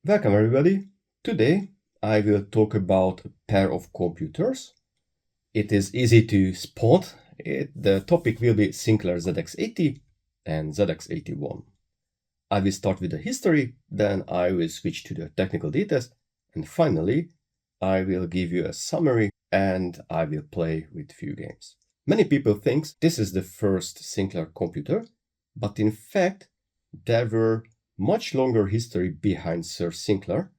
Welcome everybody. Today I will talk about a pair of computers. It is easy to spot. The topic will be Sinclair ZX80 and ZX81. I will start with the history, then I will switch to the technical details, and finally I will give you a summary and I will play with few games. Many people think this is the first Sinclair computer, but in fact there were much longer history behind Sir Sinclair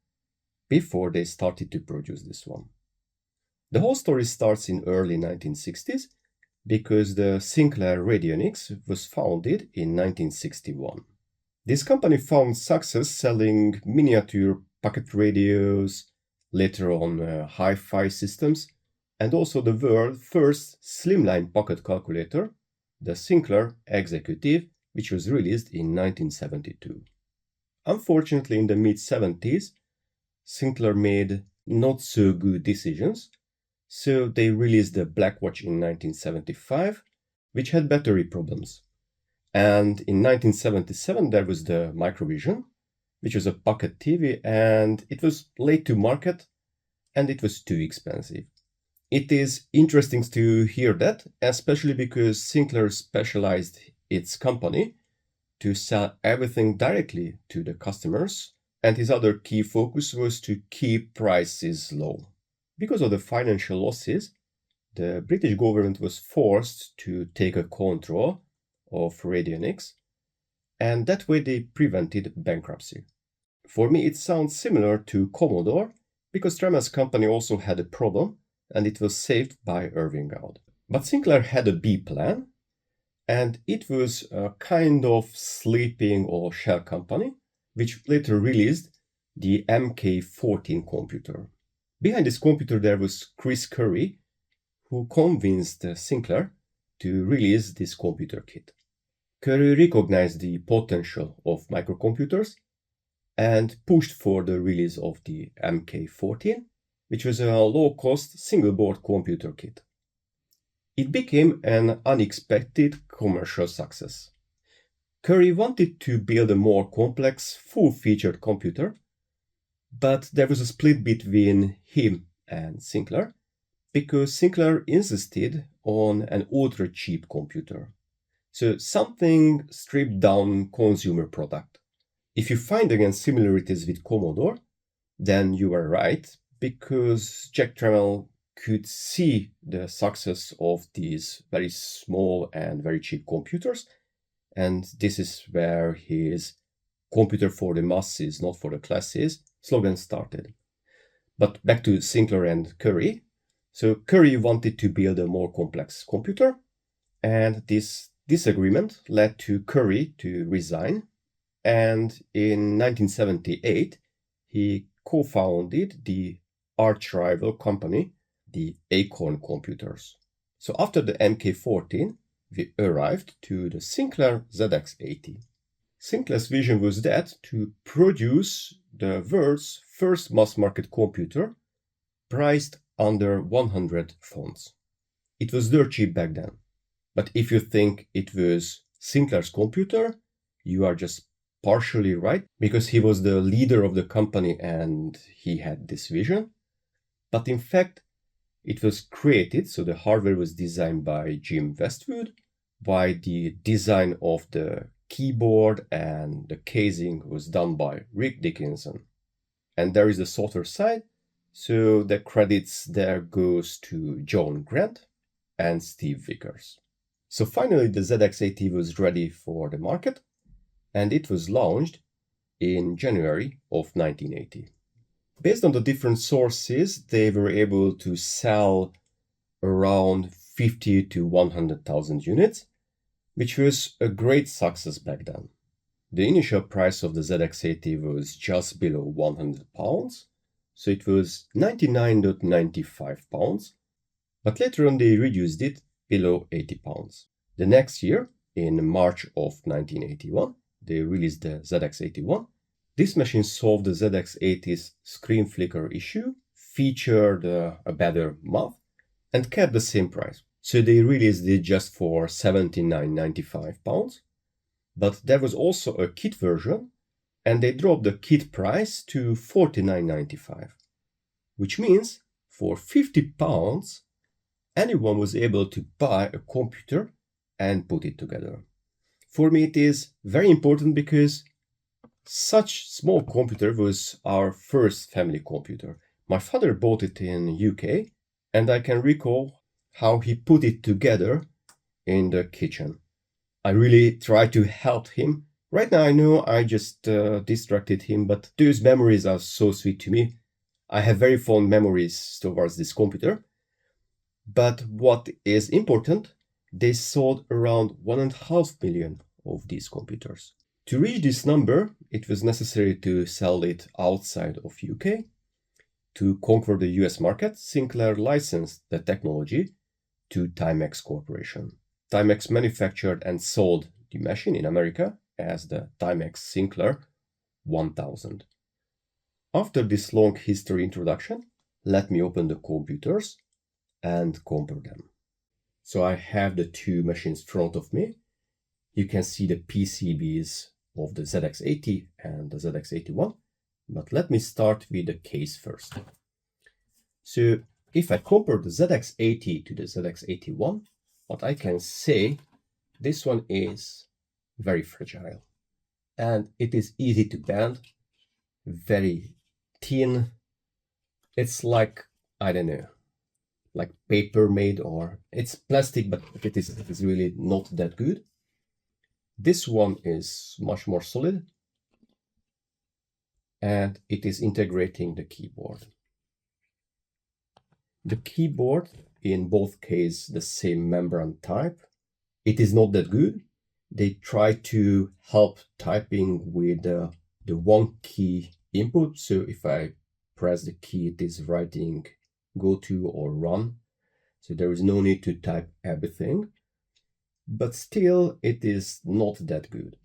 before they started to produce this one. The whole story starts in early 1960s because the Sinclair Radionics was founded in 1961. This company found success selling miniature pocket radios, later on hi-fi systems, and also the world's first slimline pocket calculator, the Sinclair Executive, which was released in 1972. Unfortunately, in the mid-70s, Sinclair made not so good decisions, so they released the Blackwatch in 1975, which had battery problems. And in 1977, there was the Microvision, which was a pocket TV, and it was late to market, and it was too expensive. It is interesting to hear that, especially because Sinclair specialized its company to sell everything directly to the customers, and his other key focus was to keep prices low. Because of the financial losses, the British government was forced to take a control of radionics, and that way they prevented bankruptcy. For me, it sounds similar to Commodore, because Trema's company also had a problem, and it was saved by Irving Out. But Sinclair had a B plan, and it was a kind of sleeping or shell company, which later released the MK14 computer. Behind this computer there was Chris Curry, who convinced Sinclair to release this computer kit. Curry recognized the potential of microcomputers and pushed for the release of the MK14, which was a low-cost single-board computer kit. It became an unexpected commercial success. Curry wanted to build a more complex, full-featured computer, but there was a split between him and Sinclair, because Sinclair insisted on an ultra-cheap computer. So something stripped-down consumer product. If you find again similarities with Commodore, then you are right, because Jack Tramiel could see the success of these very small and very cheap computers, and this is where his computer for the masses, not for the classes slogan started. But back to Sinclair and Curry. So Curry wanted to build a more complex computer, and this disagreement led to Curry to resign, and in 1978 he co-founded the arch-rival company, the Acorn Computers. So after the MK14, we arrived to the Sinclair ZX80. Sinclair's vision was that to produce the world's first mass-market computer priced under 100 fonts. It was dirt cheap back then. But if you think it was Sinclair's computer, you are just partially right, because he was the leader of the company and he had this vision. But in fact, it was created, so the hardware was designed by Jim Westwood, while the design of the keyboard and the casing was done by Rick Dickinson. And there is the software side, so the credits there goes to John Grant and Steve Vickers. So finally the ZX80 was ready for the market, and it was launched in January of 1980. Based on the different sources, they were able to sell around 50 to 100,000 units, which was a great success back then. The initial price of the ZX80 was just below £100, so it was £99.95, but later on they reduced it below £80. The next year, in March of 1981, they released the ZX81. This machine solved the ZX80's screen flicker issue, featured a better math, and kept the same price. So they released it just for £79.95. But there was also a kit version, and they dropped the kit price to $49.95, which means for £50, anyone was able to buy a computer and put it together. For me, it is very important because such small computer was our first family computer. My father bought it in UK, and I can recall how he put it together in the kitchen. I really tried to help him. Right now I know I just distracted him, but those memories are so sweet to me. I have very fond memories towards this computer. But what is important, they sold around 1.5 million of these computers. To reach this number, it was necessary to sell it outside of UK. To conquer the US market, Sinclair licensed the technology to Timex Corporation. Timex manufactured and sold the machine in America as the Timex Sinclair 1000. After this long history introduction, let me open the computers and compare them. So I have the two machines in front of me. You can see the PCBs of the ZX80 and the ZX81, but let me start with the case first. So if I compare the ZX80 to the ZX81, what I can say, this one is very fragile and it is easy to bend, very thin. It's like, I don't know, like paper made, or it's plastic, but it is really not that good. This one is much more solid and it is integrating the keyboard. The keyboard, in both cases the same membrane type, it is not that good. They try to help typing with the one key input. So if I press the key, it is writing go to or run. So there is no need to type everything, but still it is not that good.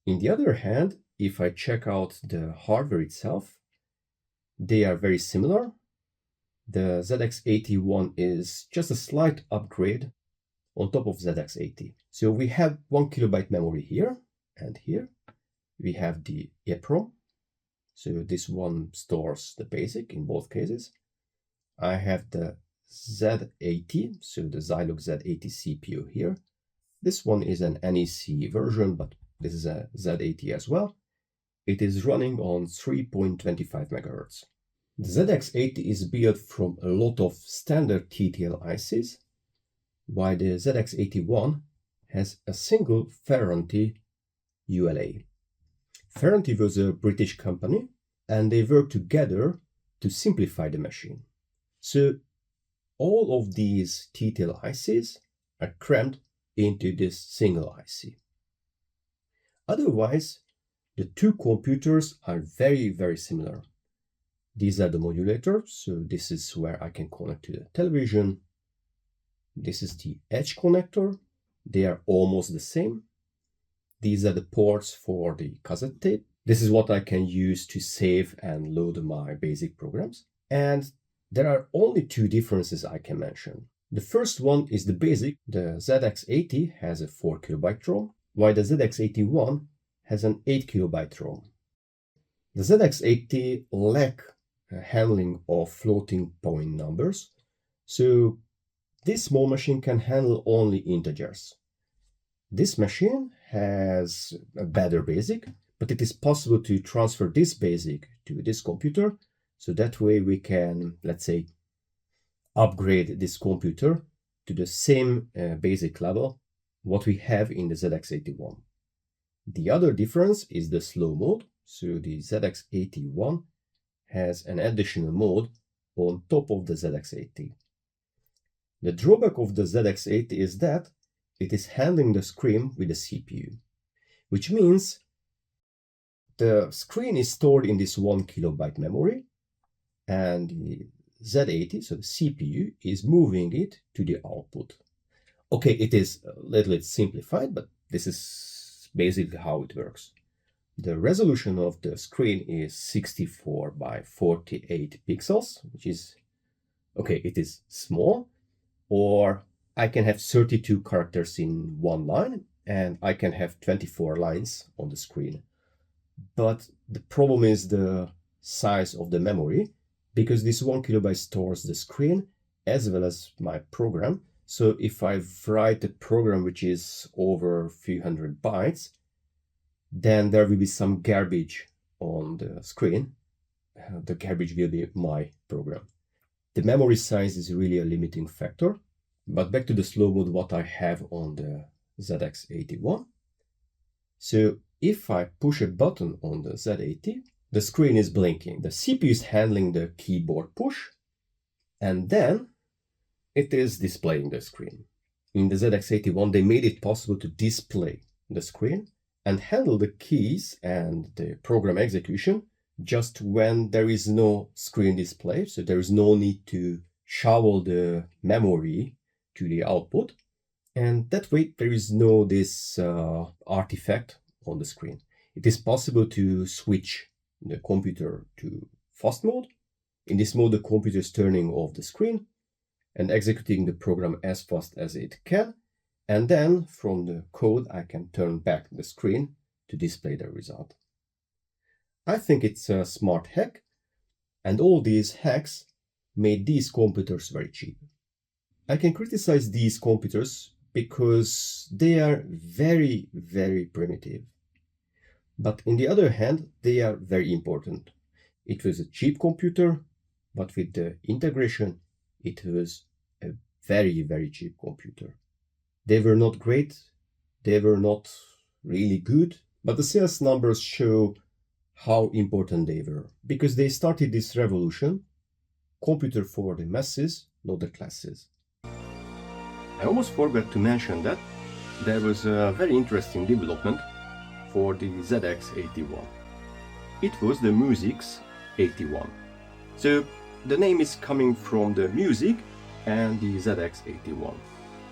On the other hand, if I check out the hardware itself, they are very similar. The ZX81 is just a slight upgrade on top of ZX80. So we have 1 kilobyte memory here and here. We have the EEPROM. So this one stores the BASIC in both cases. I have the Z80, so the Zilog Z80 CPU here. This one is an NEC version, but this is a Z80 as well. It is running on 3.25 MHz. The ZX80 is built from a lot of standard TTL ICs, while the ZX81 has a single Ferranti ULA. Ferranti was a British company, and they worked together to simplify the machine. So all of these TTL ICs are crammed into this single IC. Otherwise, the two computers are very, very similar. These are the modulators, so this is where I can connect to the television. This is the edge connector. They are almost the same. These are the ports for the cassette tape. This is what I can use to save and load my basic programs. And there are only two differences I can mention. The first one is the basic. The ZX80 has a 4 kilobyte ROM, while the ZX81 has an 8 kilobyte ROM. The ZX80 lack handling of floating point numbers, so this small machine can handle only integers. This machine has a better basic, but it is possible to transfer this basic to this computer, so that way we can, let's say, upgrade this computer to the same basic level what we have in the ZX81. The other difference is the slow mode, so the ZX81 has an additional mode on top of the ZX80. The drawback of the ZX80 is that it is handling the screen with the CPU, which means the screen is stored in this 1 kilobyte memory, and the Z80, so the CPU, is moving it to the output. Okay, it is a little bit simplified, but this is basically how it works. The resolution of the screen is 64 by 48 pixels, which is, okay, it is small, or I can have 32 characters in one line, and I can have 24 lines on the screen. but the problem is the size of the memory, because this 1 kilobyte stores the screen as well as my program. So if I write a program which is over a few hundred bytes, then there will be some garbage on the screen. The garbage will be my program. The memory size is really a limiting factor. But back to the slow mode, what I have on the ZX81. So if I push a button on the Z80, the screen is blinking. The CPU is handling the keyboard push, and then it is displaying the screen. In the ZX81, they made it possible to display the screen and handle the keys and the program execution just when there is no screen display. So there is no need to shovel the memory to the output. And that way, there is no this artifact on the screen. It is possible to switch the computer to fast mode. In this mode, the computer is turning off the screen and executing the program as fast as it can. And then from the code, I can turn back the screen to display the result. I think it's a smart hack, and all these hacks made these computers very cheap. I can criticize these computers because they are very, very primitive. But on the other hand, they are very important. It was a cheap computer, but with the integration, it was a very, very cheap computer. They were not great, they were not really good, but the sales numbers show how important they were, because they started this revolution, computer for the masses, not the classes. I almost forgot to mention that there was a very interesting development for the ZX81. It was the Music's 81. So the name is coming from the music and the ZX81.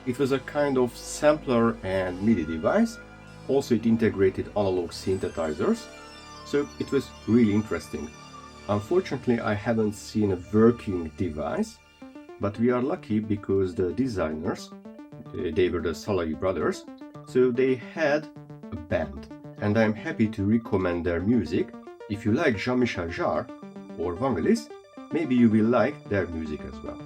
It was a kind of sampler and MIDI device. Also it integrated analog synthesizers. So it was really interesting. Unfortunately, I haven't seen a working device, but we are lucky because the designers, they were the Salai brothers, so they had a band. And I'm happy to recommend their music. If you like Jean-Michel Jarre or Vangelis, maybe you will like their music as well.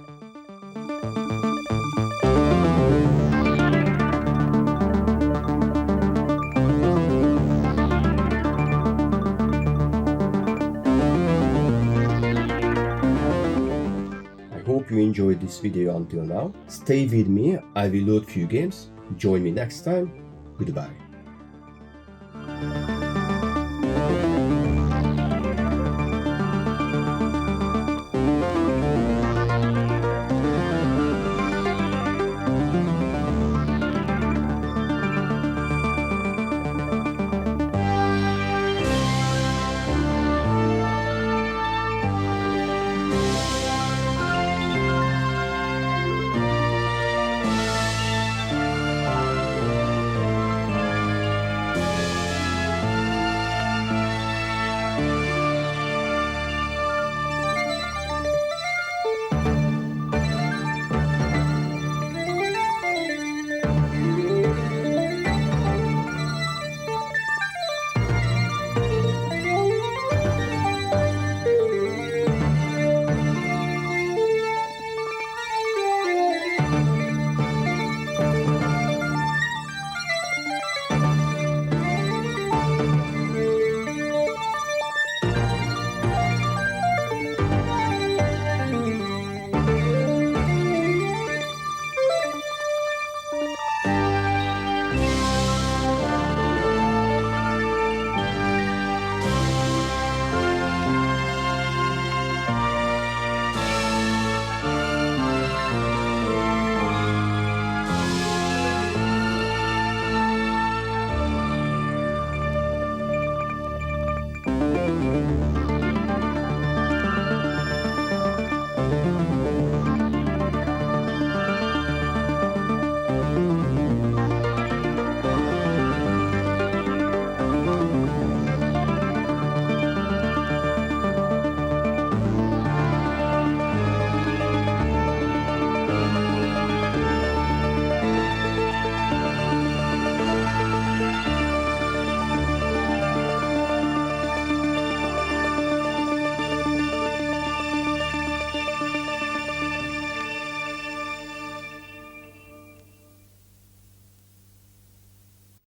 I hope you enjoyed this video until now. Stay with me, I will load few games. Join me next time. Goodbye.